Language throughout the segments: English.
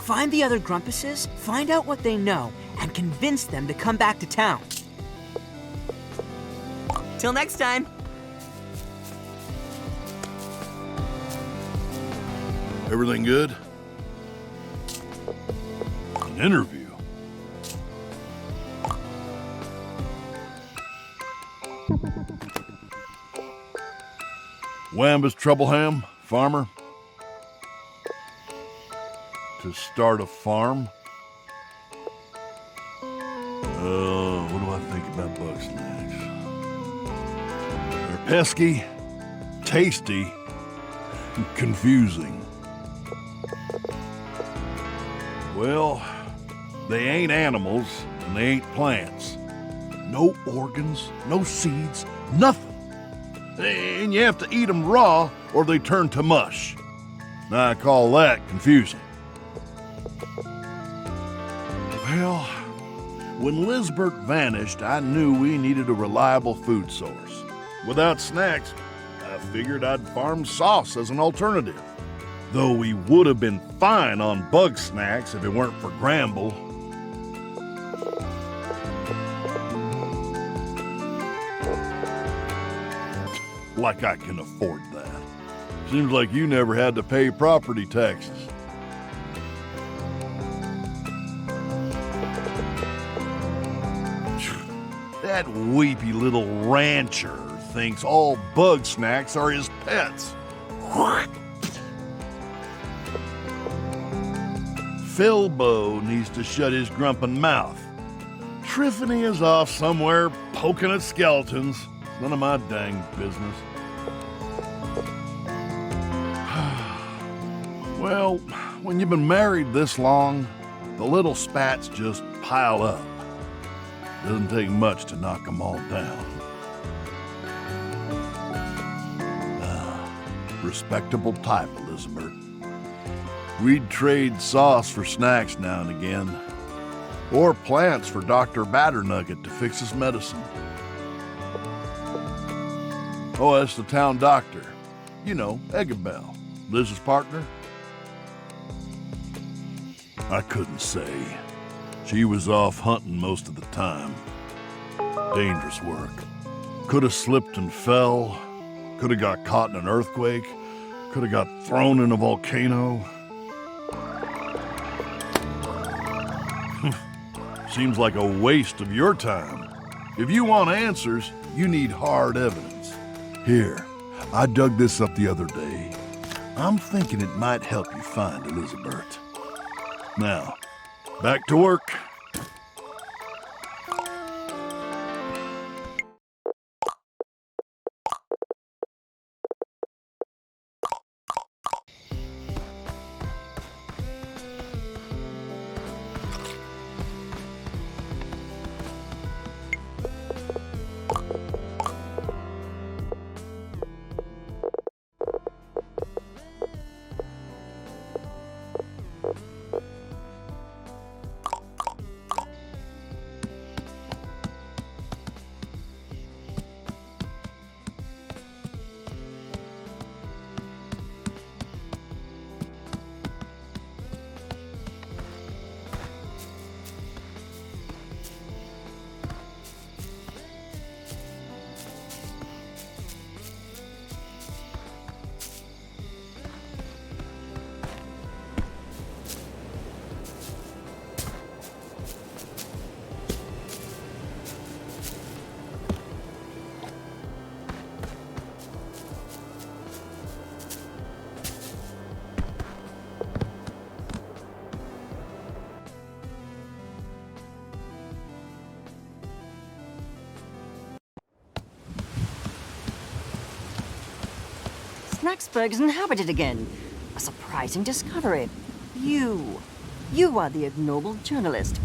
Find the other Grumpuses, find out what they know, and convince them to come back to town. Till next time. Everything good? An interview? Wambus Troubleham, farmer? To start a farm? What do I think about Bugsnax? They're pesky, tasty, and confusing. Well, they ain't animals, and they ain't plants. No organs, no seeds, nothing. And you have to eat them raw, or they turn to mush. Now I call that confusing. Well, when Lizbert vanished, I knew we needed a reliable food source. Without snacks, I figured I'd farm sauce as an alternative. Though we would have been fine on Bugsnax if it weren't for Gramble. Like I can afford that. Seems like you never had to pay property taxes. That weepy little rancher thinks all Bugsnax are his pets. Philbo needs to shut his grumpin' mouth. Triffany is off somewhere poking at skeletons. None of my dang business. Well, when you've been married this long, the little spats just pile up. Doesn't take much to knock them all down. Respectable type, Elizabeth. We'd trade sauce for snacks now and again. Or plants for Dr. Batternugget to fix his medicine. Oh, that's the town doctor. You know, Eggabell, Liz's partner. I couldn't say. She was off hunting most of the time. Dangerous work. Could have slipped and fell. Could have got caught in an earthquake. Could have got thrown in a volcano. Seems like a waste of your time. If you want answers, you need hard evidence. Here, I dug this up the other day. I'm thinking it might help you find Elizabeth. Now, back to work. Snaxburg's inhabited again. A surprising discovery. You are the ignoble journalist.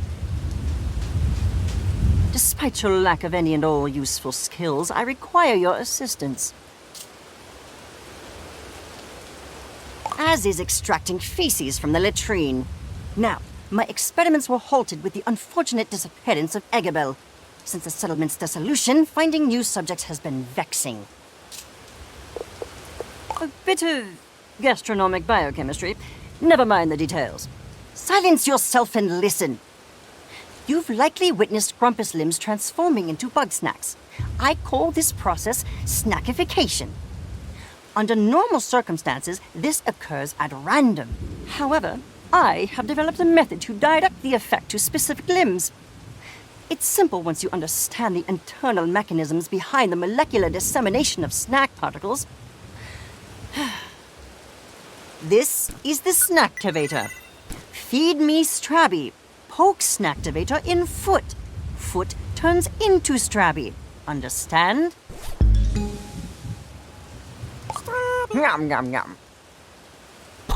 Despite your lack of any and all useful skills, I require your assistance. As is extracting feces from the latrine. Now, my experiments were halted with the unfortunate disappearance of Eggabell. Since the settlement's dissolution, finding new subjects has been vexing. A bit of gastronomic biochemistry. Never mind the details. Silence yourself and listen. You've likely witnessed Grumpus limbs transforming into Bugsnax. I call this process snackification. Under normal circumstances, this occurs at random. However, I have developed a method to direct the effect to specific limbs. It's simple once you understand the internal mechanisms behind the molecular dissemination of snack particles. This is the snacktivator. Feed me Strabby. Poke snacktivator in foot. Foot turns into Strabby. Understand? Yum, yum, yum.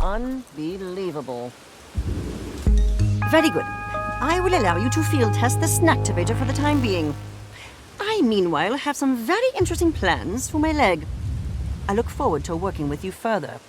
Unbelievable. Very good. I will allow you to field test the snacktivator for the time being. I, meanwhile, have some very interesting plans for my leg. I look forward to working with you further.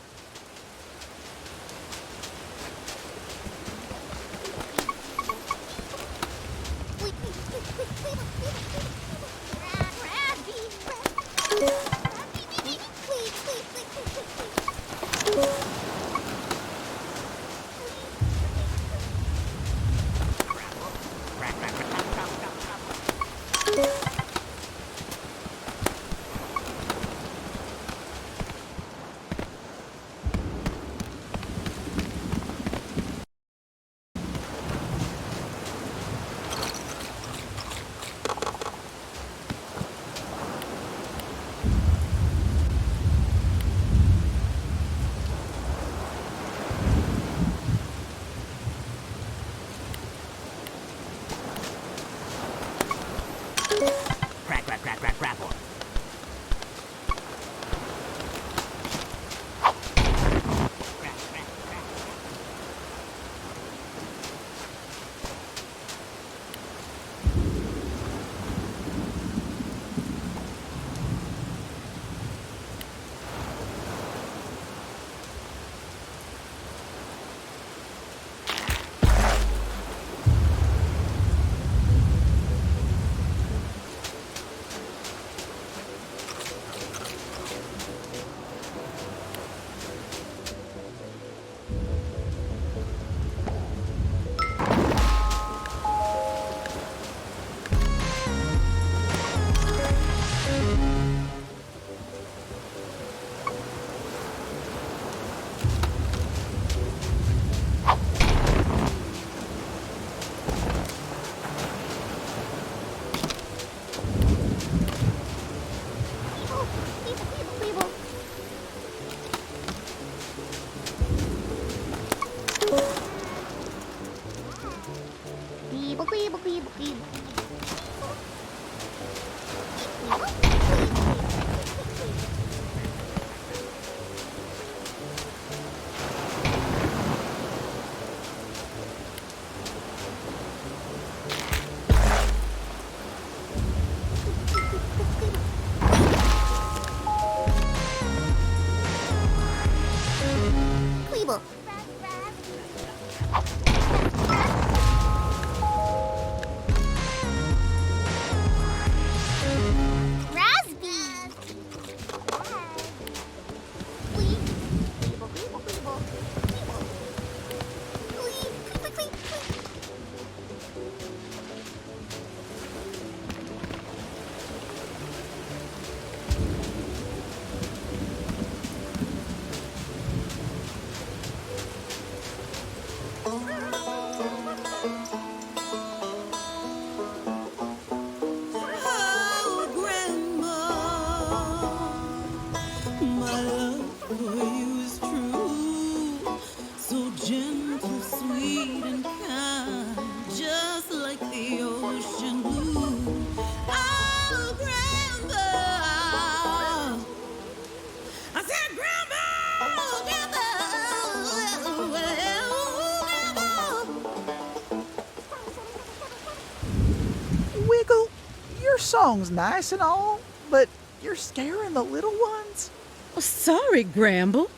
Song's nice and all, but you're scaring the little ones. Oh, sorry, Gramble.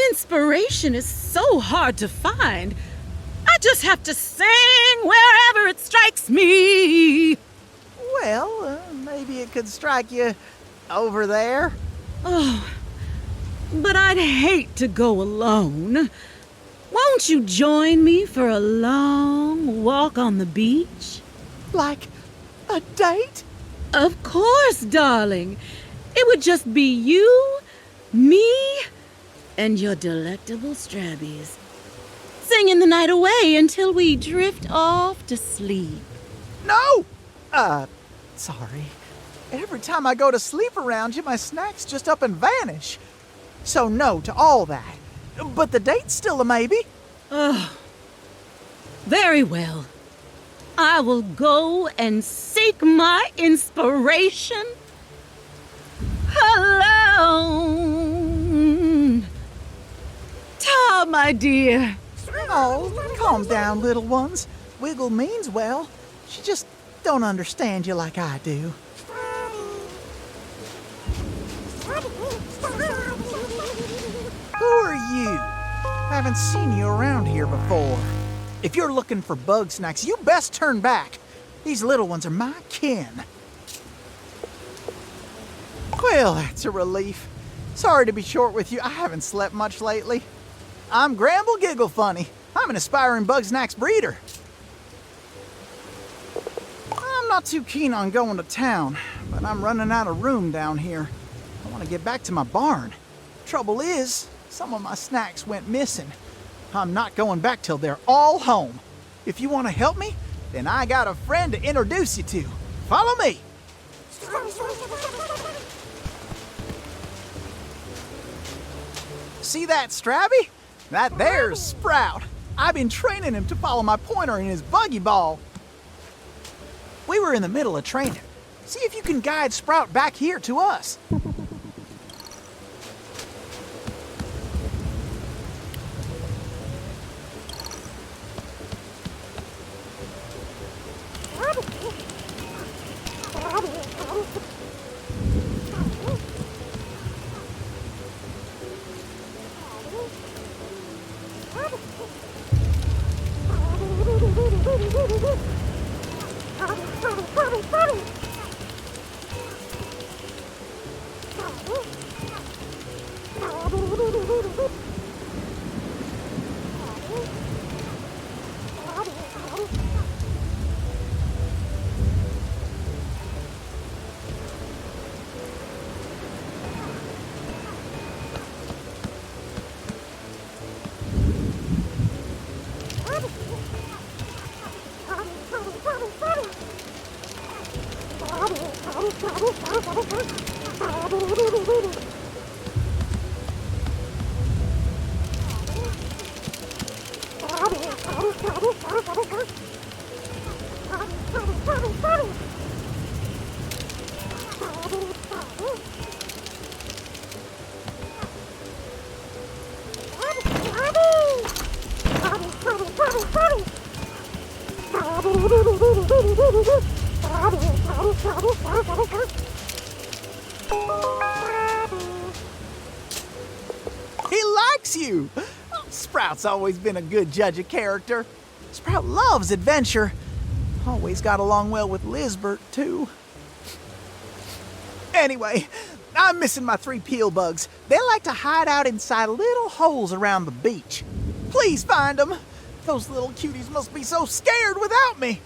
Inspiration is so hard to find. I just have to sing wherever it strikes me. Well, maybe it could strike you over there. Oh, but I'd hate to go alone. Won't Won't you join me for a long walk on the beach? Like a date? Of course, darling. It would just be you, me, and your delectable Strabbies, singing the night away until we drift off to sleep. No! Sorry. Every time I go to sleep around you, my snacks just up and vanish. So no to all that. But the date's still a maybe. Oh, very well. I will go and seek my inspiration alone. Ta, my dear. Oh, calm down, little ones. Wiggle means well. She just don't understand you like I do. Who are you? Haven't seen you around here before. If you're looking for Bugsnaxs, you best turn back. These little ones are my kin. Well, that's a relief. Sorry to be short with you. I haven't slept much lately. I'm Gramble Gigglefunny. I'm an aspiring Bugsnax breeder. I'm not too keen on going to town, but I'm running out of room down here. I want to get back to my barn. Trouble is, some of my snacks went missing. I'm not going back till they're all home. If you want to help me, then I got a friend to introduce you to. Follow me. See that Strabby? That there's Sprout. I've been training him to follow my pointer in his buggy ball. We were in the middle of training. See if you can guide Sprout back here to us. He likes you! Oh, Sprout's always been a good judge of character. Sprout loves adventure. Always got along well with Lizbert, too. Anyway, I'm missing my 3 peel bugs. They like to hide out inside little holes around the beach. Please find them. Those little cuties must be so scared without me.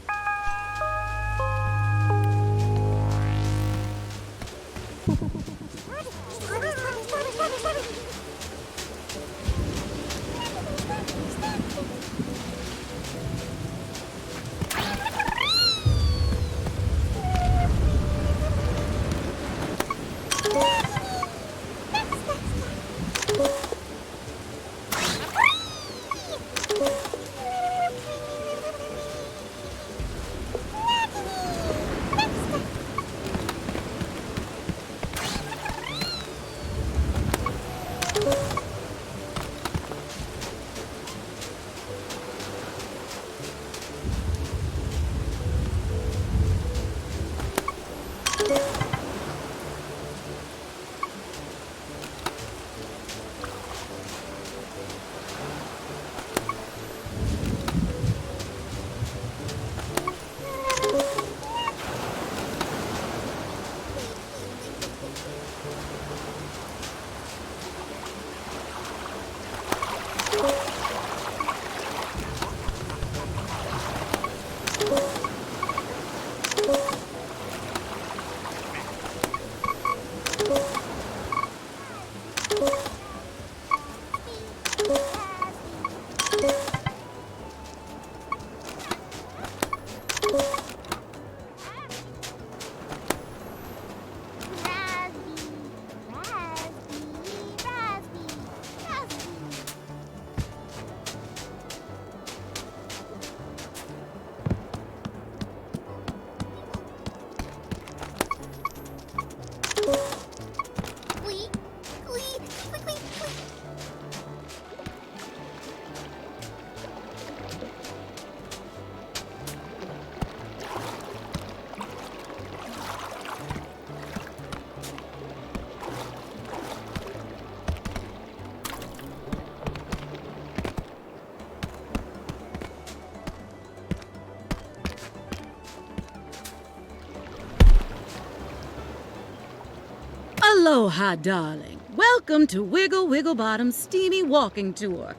Aloha, darling. Welcome to Wiggle Wiggle Bottom's steamy walking tour.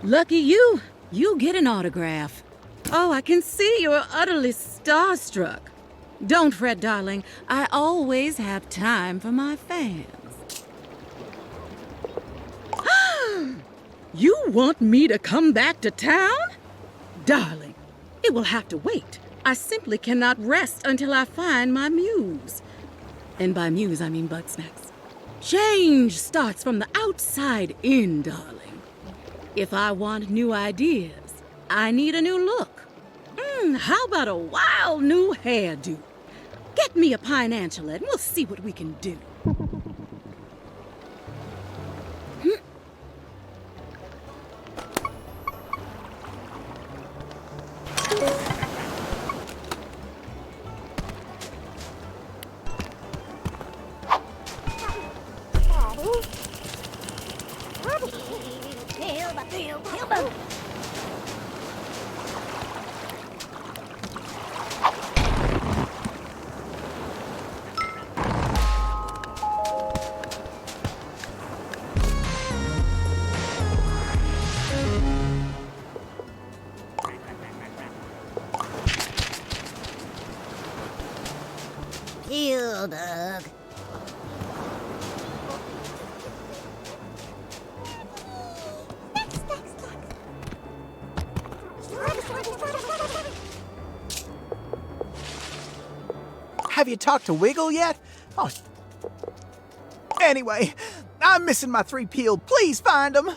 Lucky you get an autograph. Oh, I can see you're utterly starstruck. Don't fret, darling. I always have time for my fans. You want me to come back to town? Darling, it will have to wait. I simply cannot rest until I find my muse. And by muse, I mean Bugsnax. Change starts from the outside in, darling. If I want new ideas, I need a new look. How about a wild new hairdo? Get me a pineantula and we'll see what we can do. Dog. Have you talked to Wiggle yet? Oh. Anyway, I'm missing my 3 peeled. Please find them.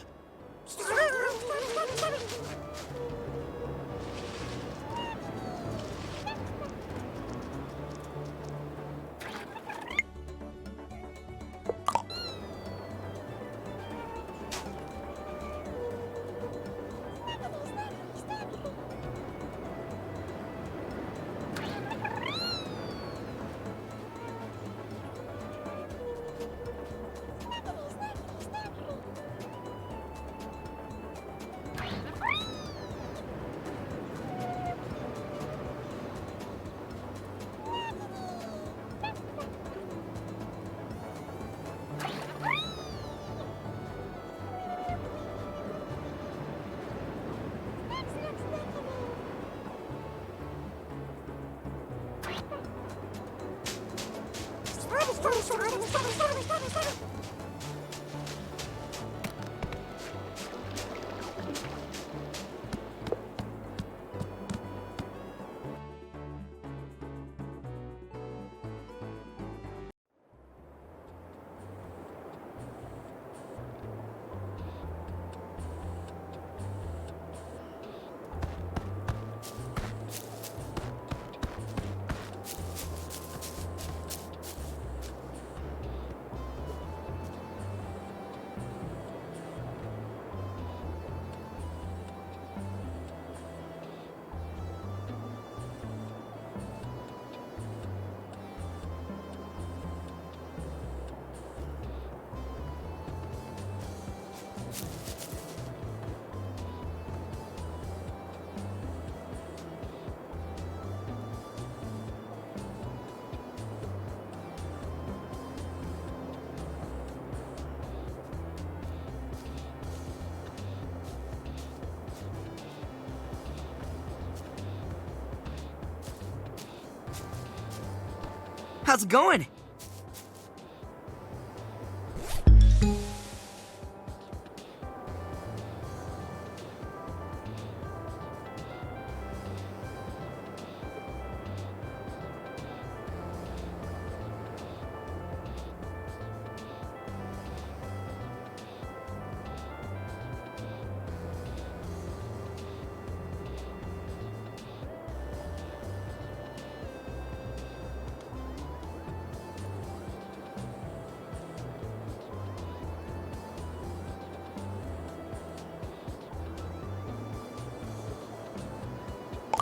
How's it going?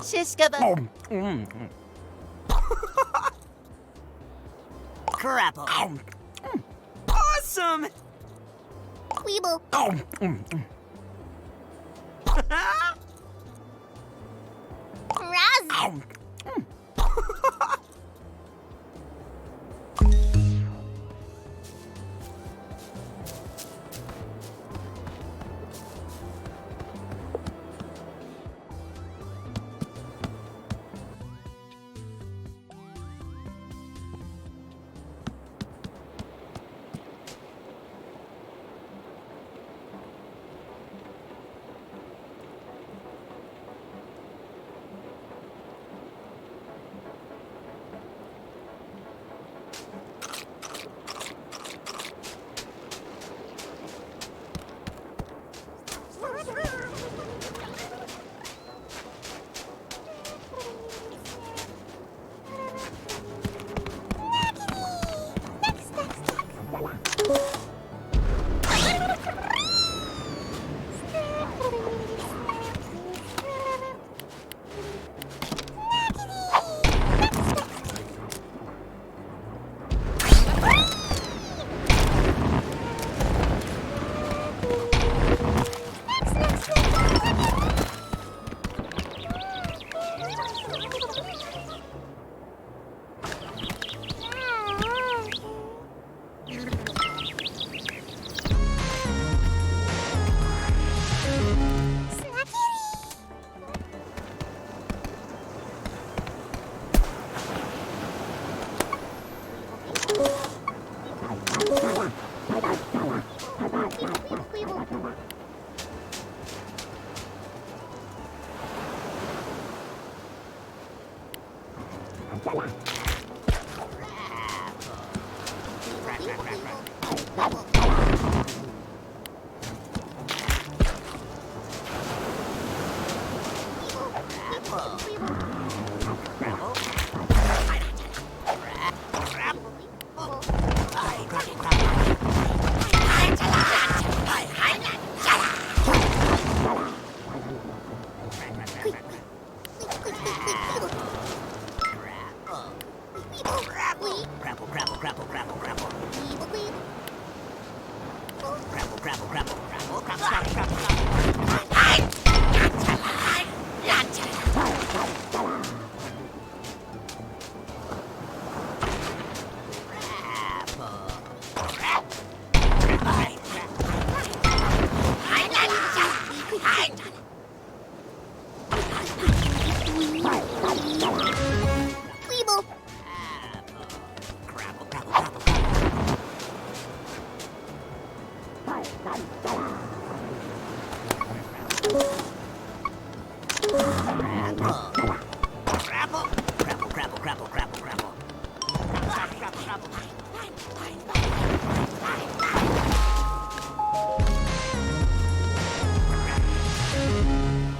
Shiskaba. Crapple. Awesome! Weeble. Raz.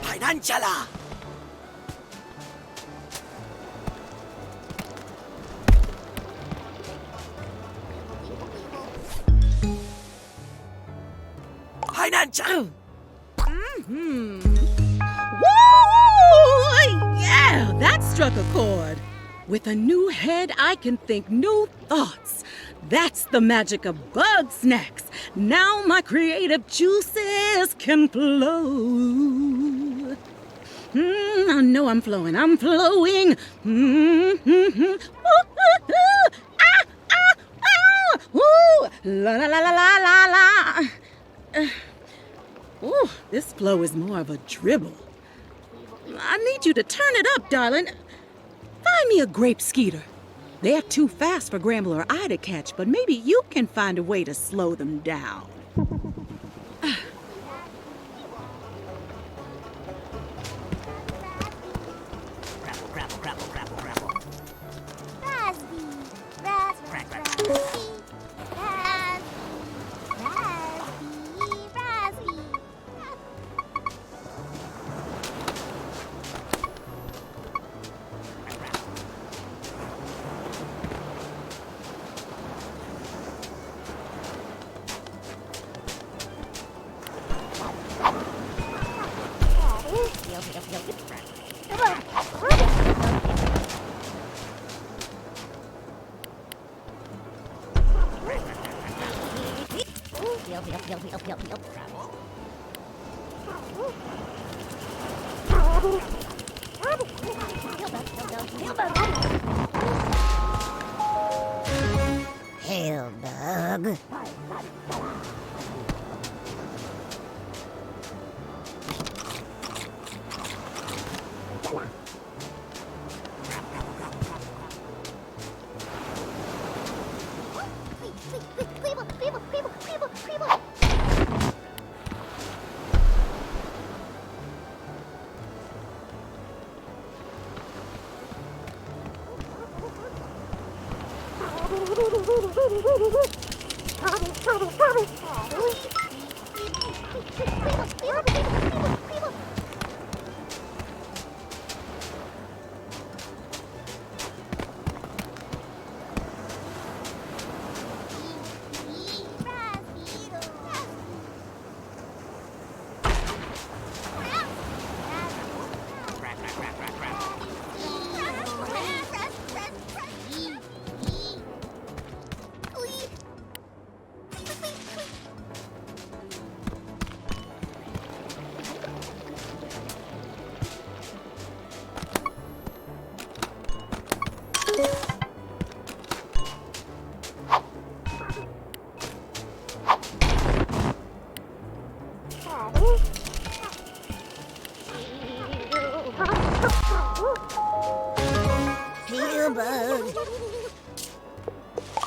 Financiala! Financial! Woo! Yeah, that struck a chord. With a new head, I can think new thoughts. That's the magic of Bugsnax. Now my creative juices can flow. I know I'm flowing. I'm flowing. Ooh, la la la la la la la. Ooh, this flow is more of a dribble. I need you to turn it up, darling. Find me a grape skeeter. They're too fast for Gramble or I to catch, but maybe you can find a way to slow them down. Hellbug.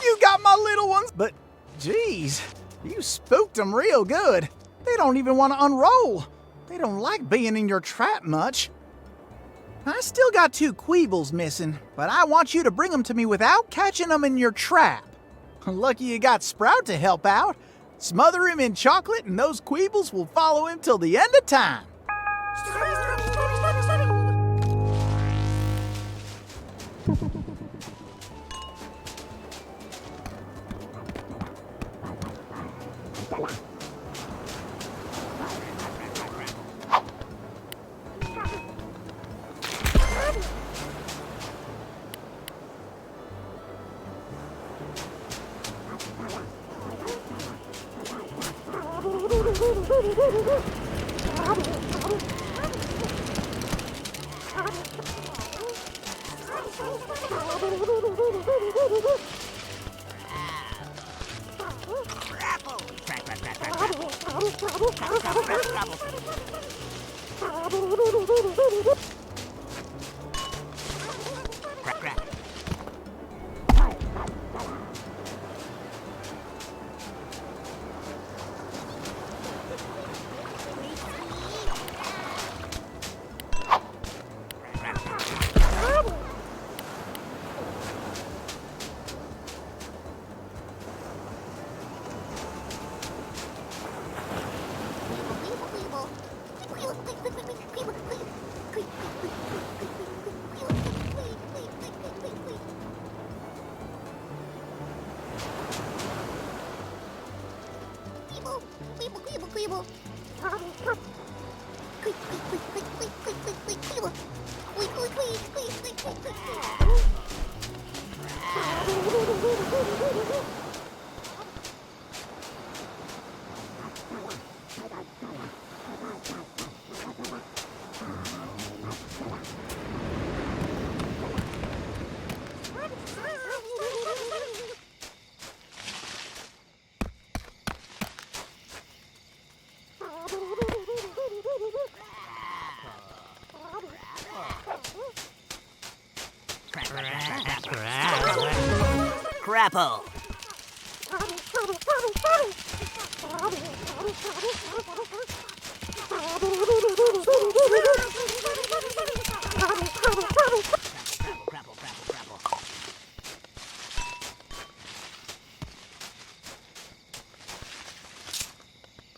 You got my little ones, but geez, you spooked them real good. They don't even want to unroll. They don't like being in your trap much. I still got 2 Queebles missing, but I want you to bring them to me without catching them in your trap. Lucky you got Sprout to help out. Smother him in chocolate and those Queebles will follow him till the end of time. Crapple.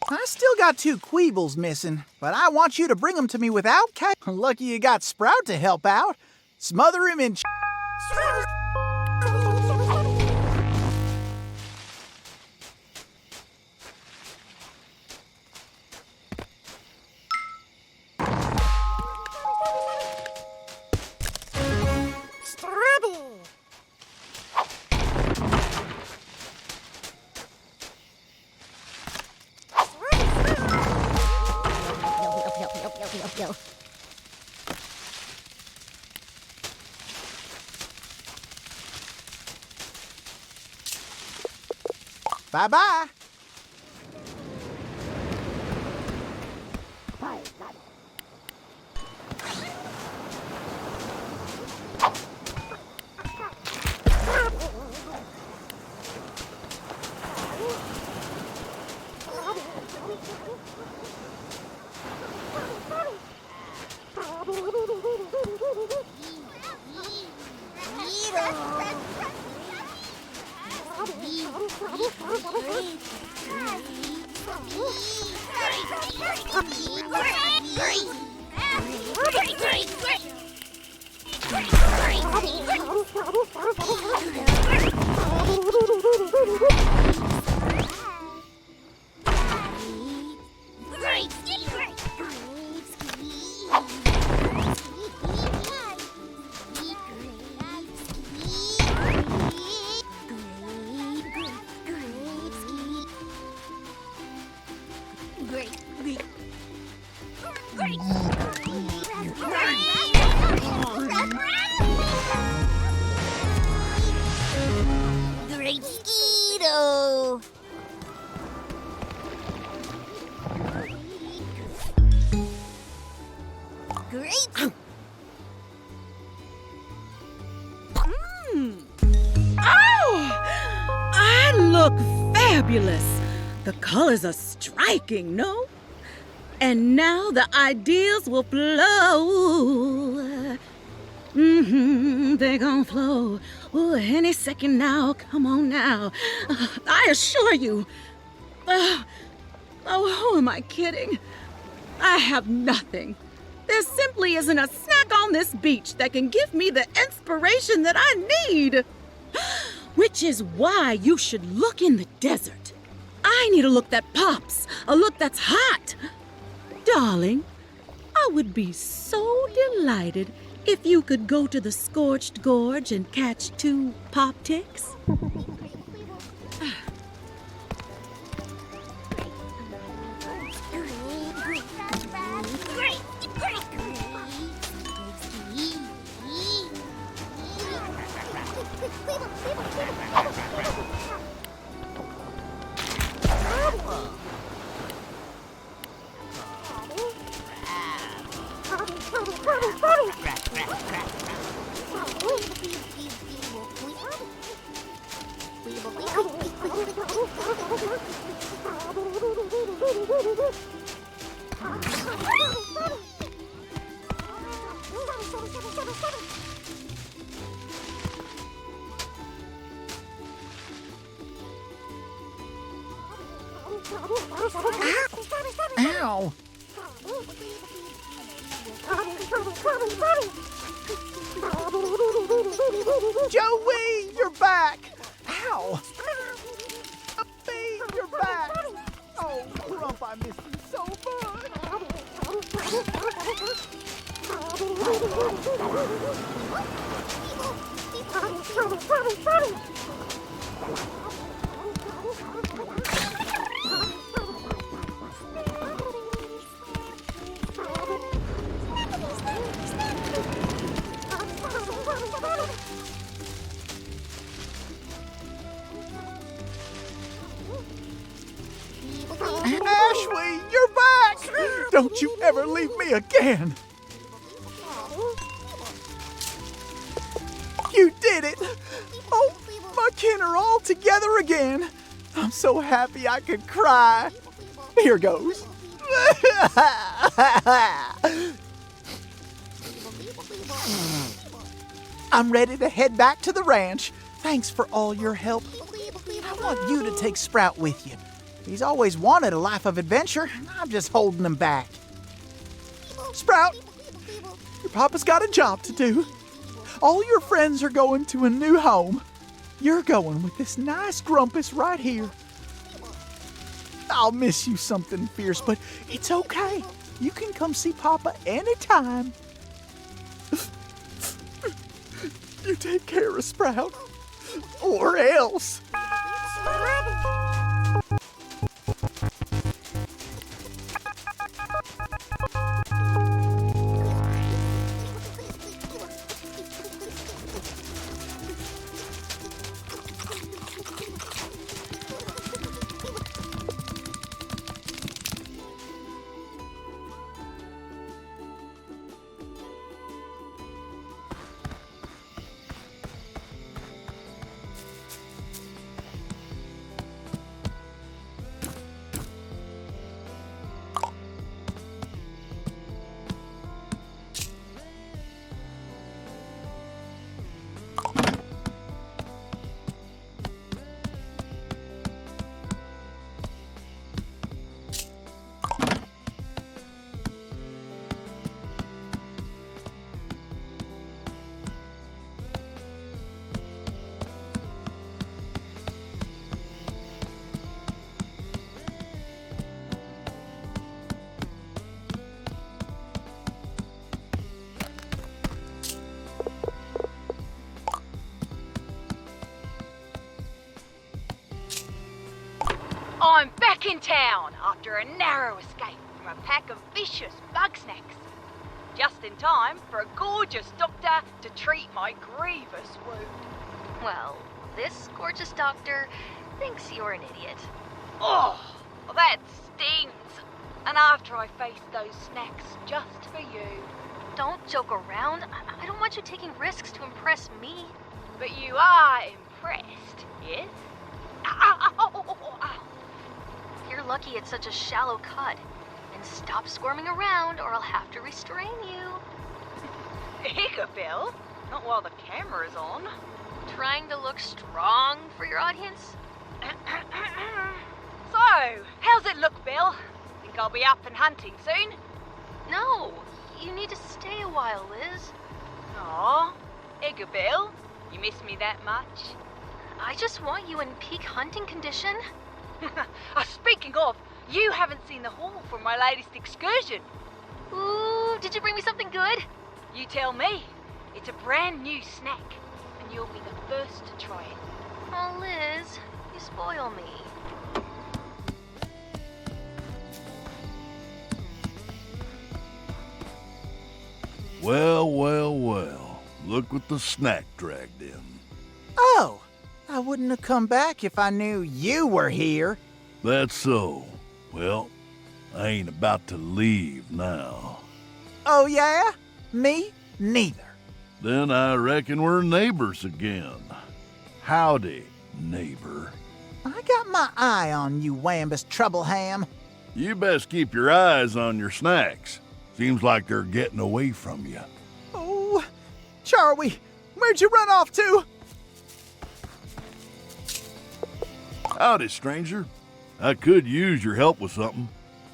I still got 2 Queebles missing, but I want you to bring them to me without Lucky you got Sprout to help out. Smother him in Bye-bye. Great Skeeto! Great! Oh! I look fabulous. The colors are striking, no? And now the ideas will flow. They're gonna flow. Oh, any second now. Come on now. I assure you. Who am I kidding? I have nothing. There simply isn't a snack on this beach that can give me the inspiration that I need. Which is why you should look in the desert. I need a look that pops, a look that's hot. Darling, I would be so delighted if you could go to the scorched gorge and catch 2 pop ticks. Ow! Joey, you're back! Ow! Joey, you're back! Oh, Grump, I miss you so Ashley, you're back! Don't you ever leave me again! You did it! Oh, my kin are all together again! I'm so happy I could cry. Here goes. I'm ready to head back to the ranch. Thanks for all your help. I want you to take Sprout with you. He's always wanted a life of adventure. I'm just holding him back. Sprout, your papa's got a job to do. All your friends are going to a new home. You're going with this nice Grumpus right here. I'll miss you something fierce, but it's okay. You can come see Papa anytime. You take care of Sprout, or else. I'm back in town after a narrow escape from a pack of vicious Bugsnaxs. Just in time for a gorgeous doctor to treat my grievous wound. Well, this gorgeous doctor thinks you're an idiot. Oh, that stings. And after I faced those snacks just for you. Don't joke around. I don't want you taking risks to impress me. But you are impressed, yes? Ow. You're lucky it's such a shallow cut. And stop squirming around or I'll have to restrain you. Bill? Not while the camera's on. Trying to look strong for your audience? So, how's it look, Bill? Think I'll be up and hunting soon? No, you need to stay a while, Liz. Aw, Bill, you miss me that much? I just want you in peak hunting condition. Speaking of, you haven't seen the haul for my latest excursion. Ooh, did you bring me something good? You tell me. It's a brand new snack, and you'll be the first to try it. Oh, Liz, you spoil me. Well, well, well. Look what the snack dragged in. Oh, I wouldn't have come back if I knew you were here. That's so. Well, I ain't about to leave now. Oh, yeah? Me? Neither. Then I reckon we're neighbors again. Howdy, neighbor. I got my eye on you, Wambus Troubleham. You best keep your eyes on your snacks. Seems like they're getting away from you. Oh, Charlie, where'd you run off to? Howdy, stranger. I could use your help with something.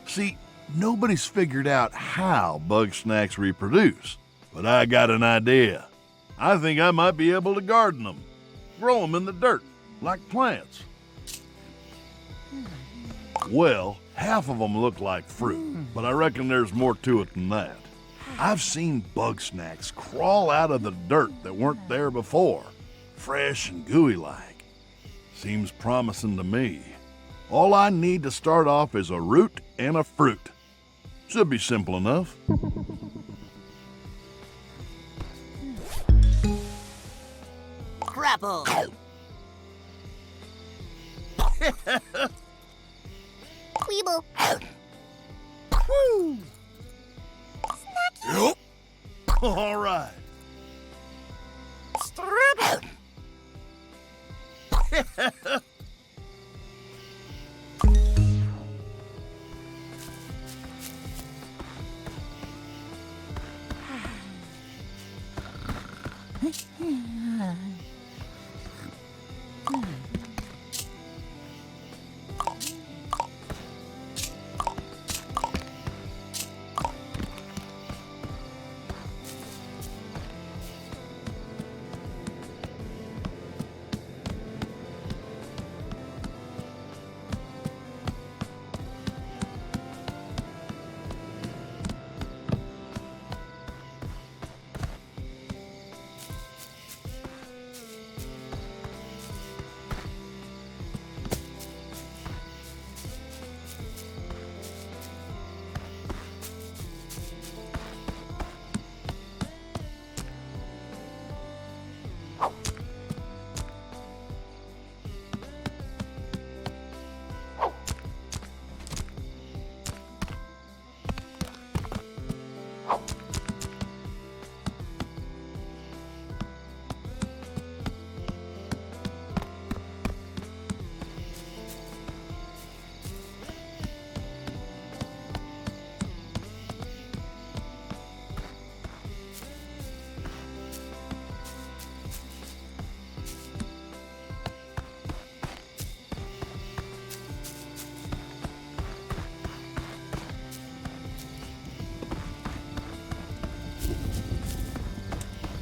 See, nobody's figured out how Bugsnaxs reproduce, but I got an idea. I think I might be able to garden them, grow them in the dirt, like plants. Well, half of them look like fruit, but I reckon there's more to it than that. I've seen Bugsnaxs crawl out of the dirt that weren't there before, fresh and gooey like. Seems promising to me. All I need to start off is a root and a fruit. Should be simple enough. Grapple. Weeble. Woo! Yep. All right. Strip.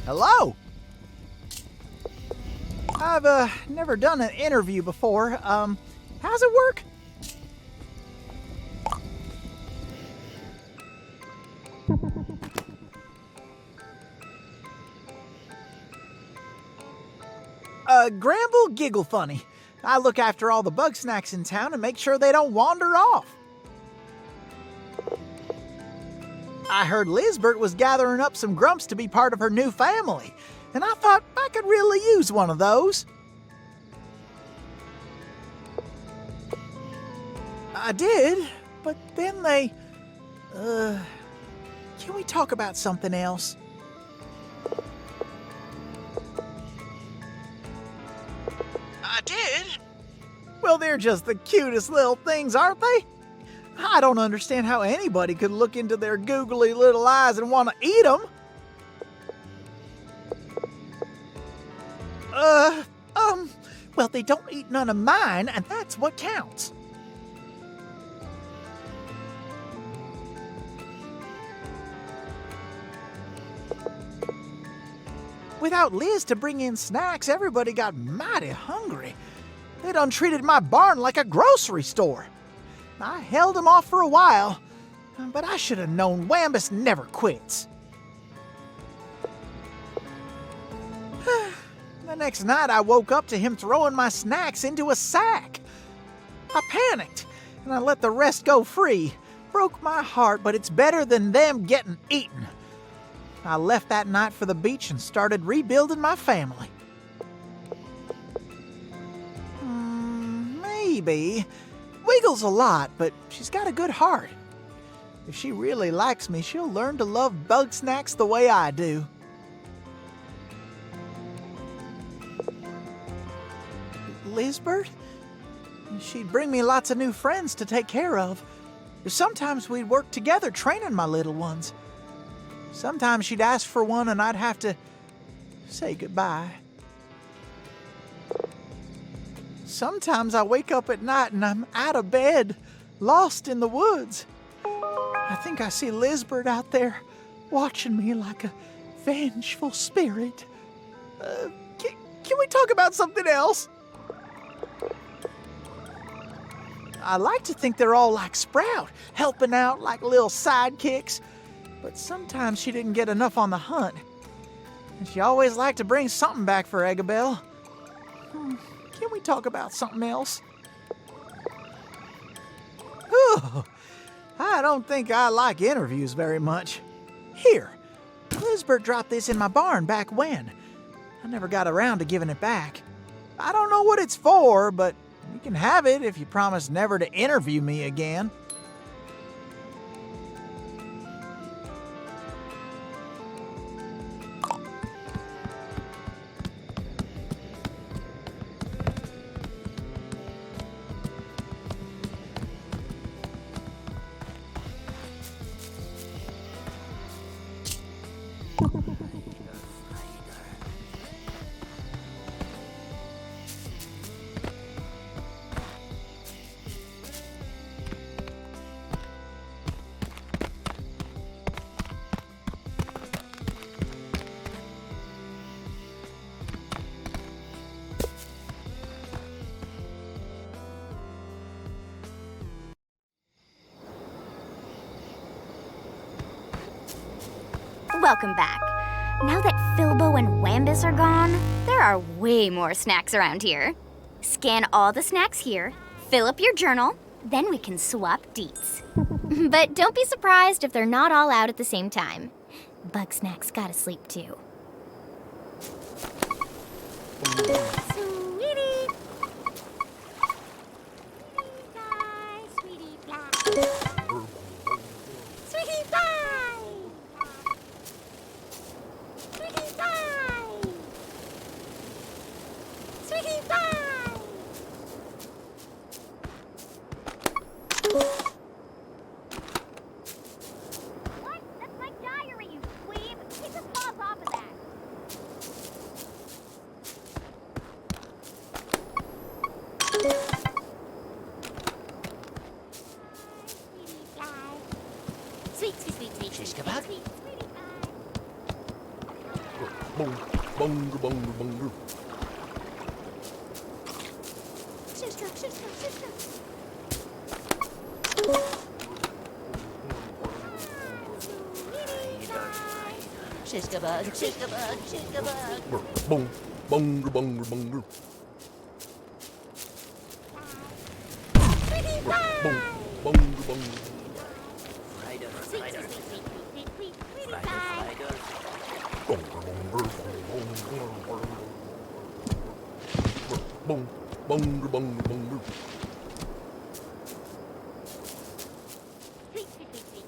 Hello? I've never done an interview before. How's it work? Gramble Giggle Funny. I look after all the Bugsnaxs in town and make sure they don't wander off. I heard Lizbert was gathering up some grumps to be part of her new family, and I thought I could really use one of those. I did, but then they... Can we talk about something else? I did? Well, they're just the cutest little things, aren't they? I don't understand how anybody could look into their googly little eyes and want to eat them. Well, they don't eat none of mine, and that's what counts. Without Liz to bring in snacks, everybody got mighty hungry. They done treated my barn like a grocery store. I held 'em off for a while, but I should have known Wambus never quits. The next night, I woke up to him throwing my snacks into a sack. I panicked, and I let the rest go free. Broke my heart, but it's better than them getting eaten. I left that night for the beach and started rebuilding my family. Maybe. Wiggles a lot, but she's got a good heart. If she really likes me, she'll learn to love Bugsnax the way I do. Lizbert? She'd bring me lots of new friends to take care of. Sometimes we'd work together training my little ones. Sometimes she'd ask for one and I'd have to say goodbye. Sometimes I wake up at night and I'm out of bed, lost in the woods. I think I see Lizbert out there watching me like a vengeful spirit. Can we talk about something else? I like to think they're all like Sprout, helping out like little sidekicks. But sometimes she didn't get enough on the hunt. And she always liked to bring something back for Eggabell. Can we talk about something else? Ooh, I don't think I like interviews very much. Here, Lizbert dropped this in my barn back when. I never got around to giving it back. I don't know what it's for, but you can have it if you promise never to interview me again. Welcome back. Now that Filbo and Wambus are gone, there are way more snacks around here. Scan all the snacks here, fill up your journal, then we can swap deets. But don't be surprised if they're not all out at the same time. Bugsnax gotta sleep too. Sweetie! Sweetie pie, sweetie pie. Sweetie pie! Sweetie pie! Sweetie pie! What? That's my diary, you dweeb! Take your paws off of that! Sweet, sweet, sweet, sweet, sweet, sweet, sweet, sweetie pie. Sister, sister, sister. Shiska bug, shiska bug, shiska bug. Boom, boom, boom, boom, Sweetie pie! boom, boom, boom. Sweet, sweet, sweet, sweet, sweet, sweet, sweetie pie. Boom, boom, boom, boom. Sweet, sweet, sweet, sweet.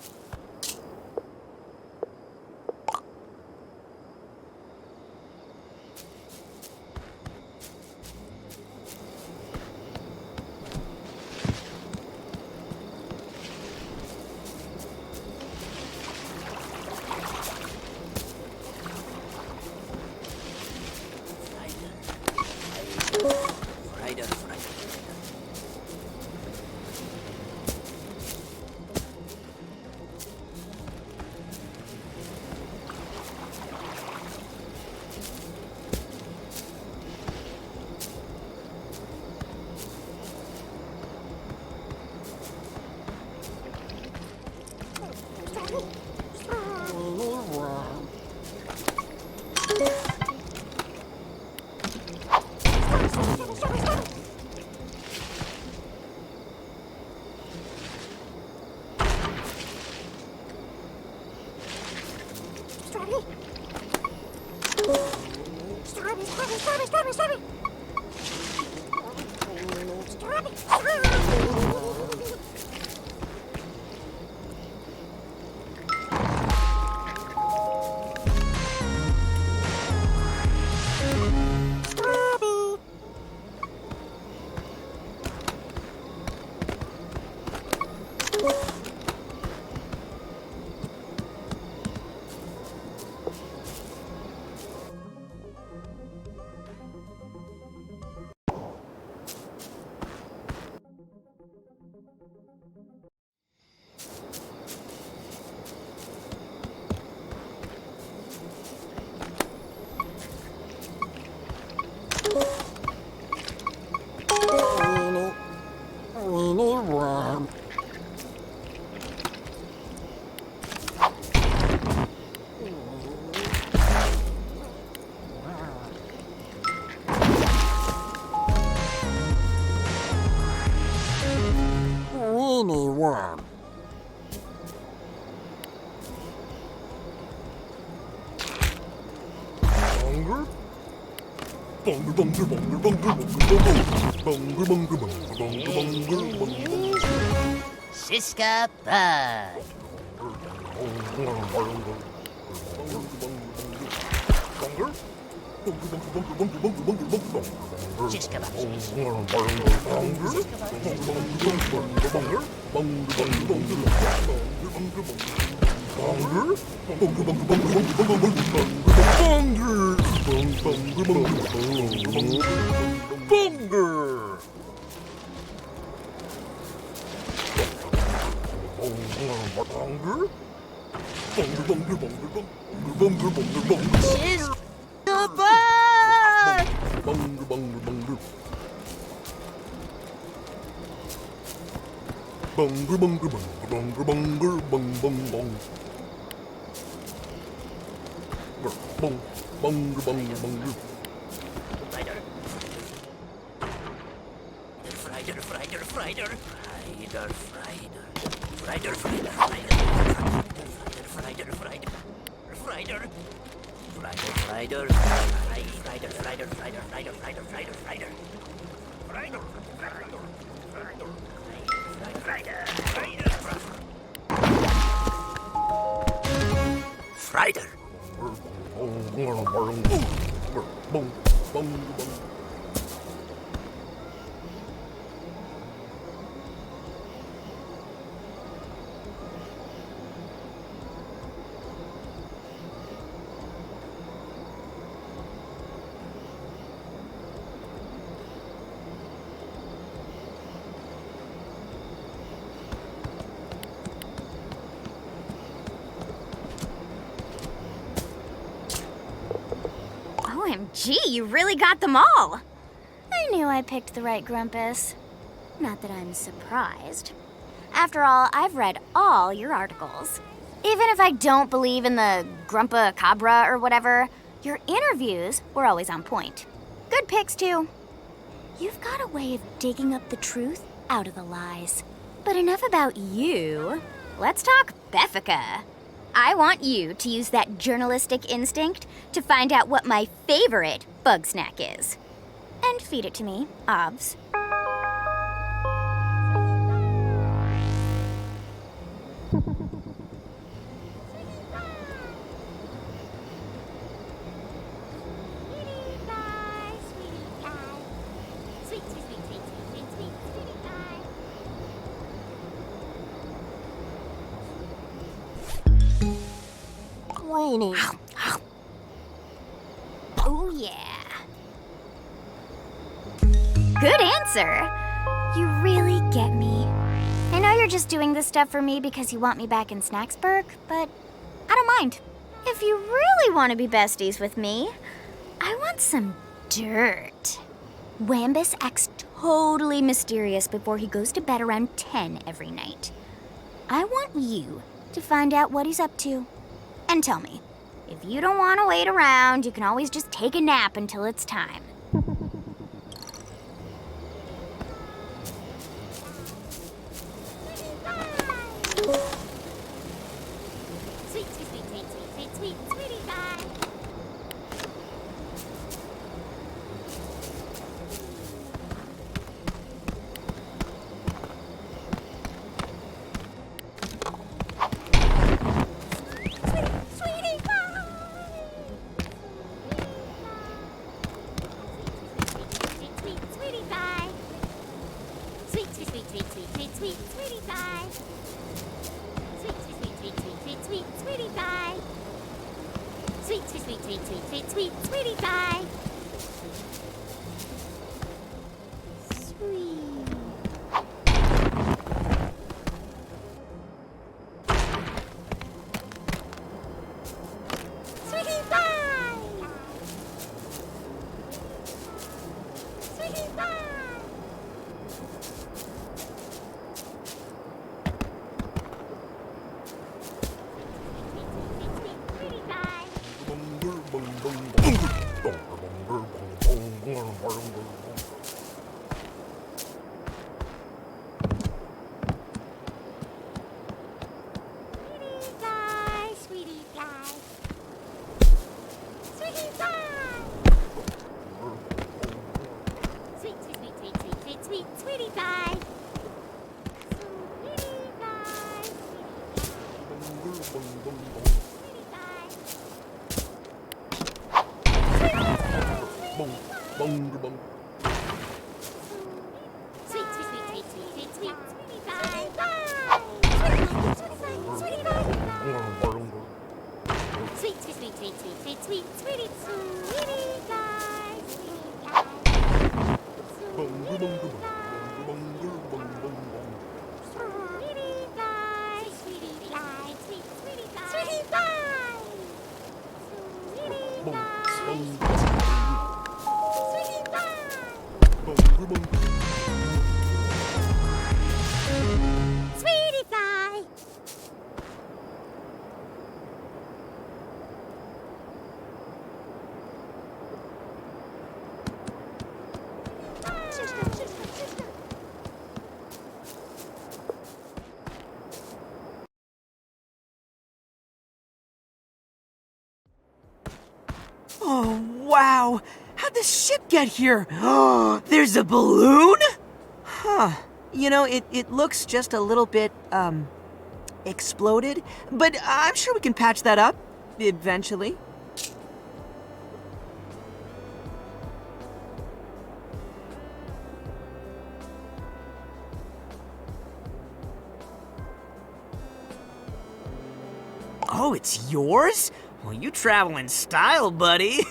Siska Bug. Siska OMG, you really got them all! I knew I picked the right Grumpus. Not that I'm surprised. After all, I've read all your articles. Even if I don't believe in the Grumpa Cabra or whatever, your interviews were always on point. Good picks, too. You've got a way of digging up the truth out of the lies. But enough about you. Let's talk Beffica. I want you to use that journalistic instinct to find out what my favorite bug snack is. And feed it to me, obvs. Oh, yeah. Good answer. You really get me. I know you're just doing this stuff for me because you want me back in Snacksburg, but I don't mind. If you really want to be besties with me, I want some dirt. Wambus acts totally mysterious before he goes to bed around 10 every night. I want you to find out what he's up to. And tell me, if you don't want to wait around, you can always just take a nap until it's time. sweet, sweet, sweet, sweetie pie. Sweet, sweet, sweet, sweet, sweet, sweet, sweet, sweetie pie. Sweet, sweet, sweet, sweet, sweet, sweet, sweet, sweetie pie. Sweet. Sweetie pie. Sweetie pie. Oh, wow! How'd the ship get here? Oh, there's a balloon? Huh. You know, it looks just a little bit, exploded, but I'm sure we can patch that up eventually. Oh, it's yours? Well, you travel in style, buddy.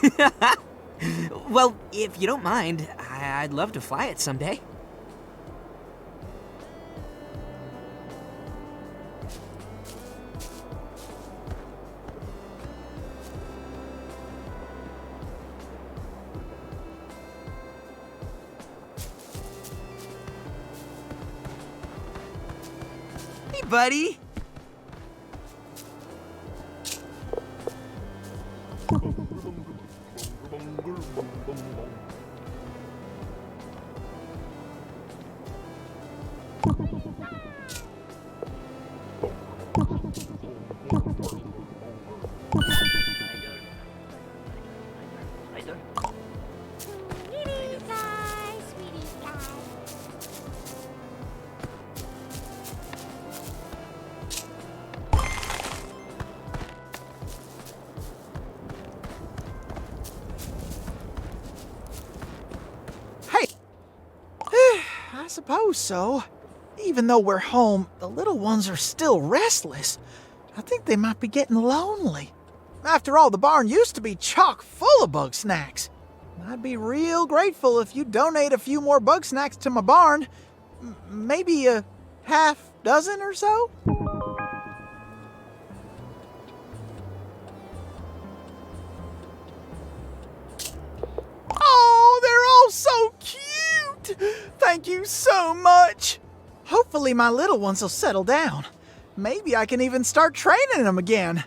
Well, if you don't mind, I'd love to fly it someday. Hey, buddy. I suppose so. Even though we're home, the little ones are still restless. I think they might be getting lonely. After all, the barn used to be chock full of Bugsnaxs. I'd be real grateful if you donate a few more Bugsnaxs to my barn. Maybe a half dozen or so? Oh, they're all so cute! Thank you so much! Hopefully my little ones will settle down. Maybe I can even start training them again.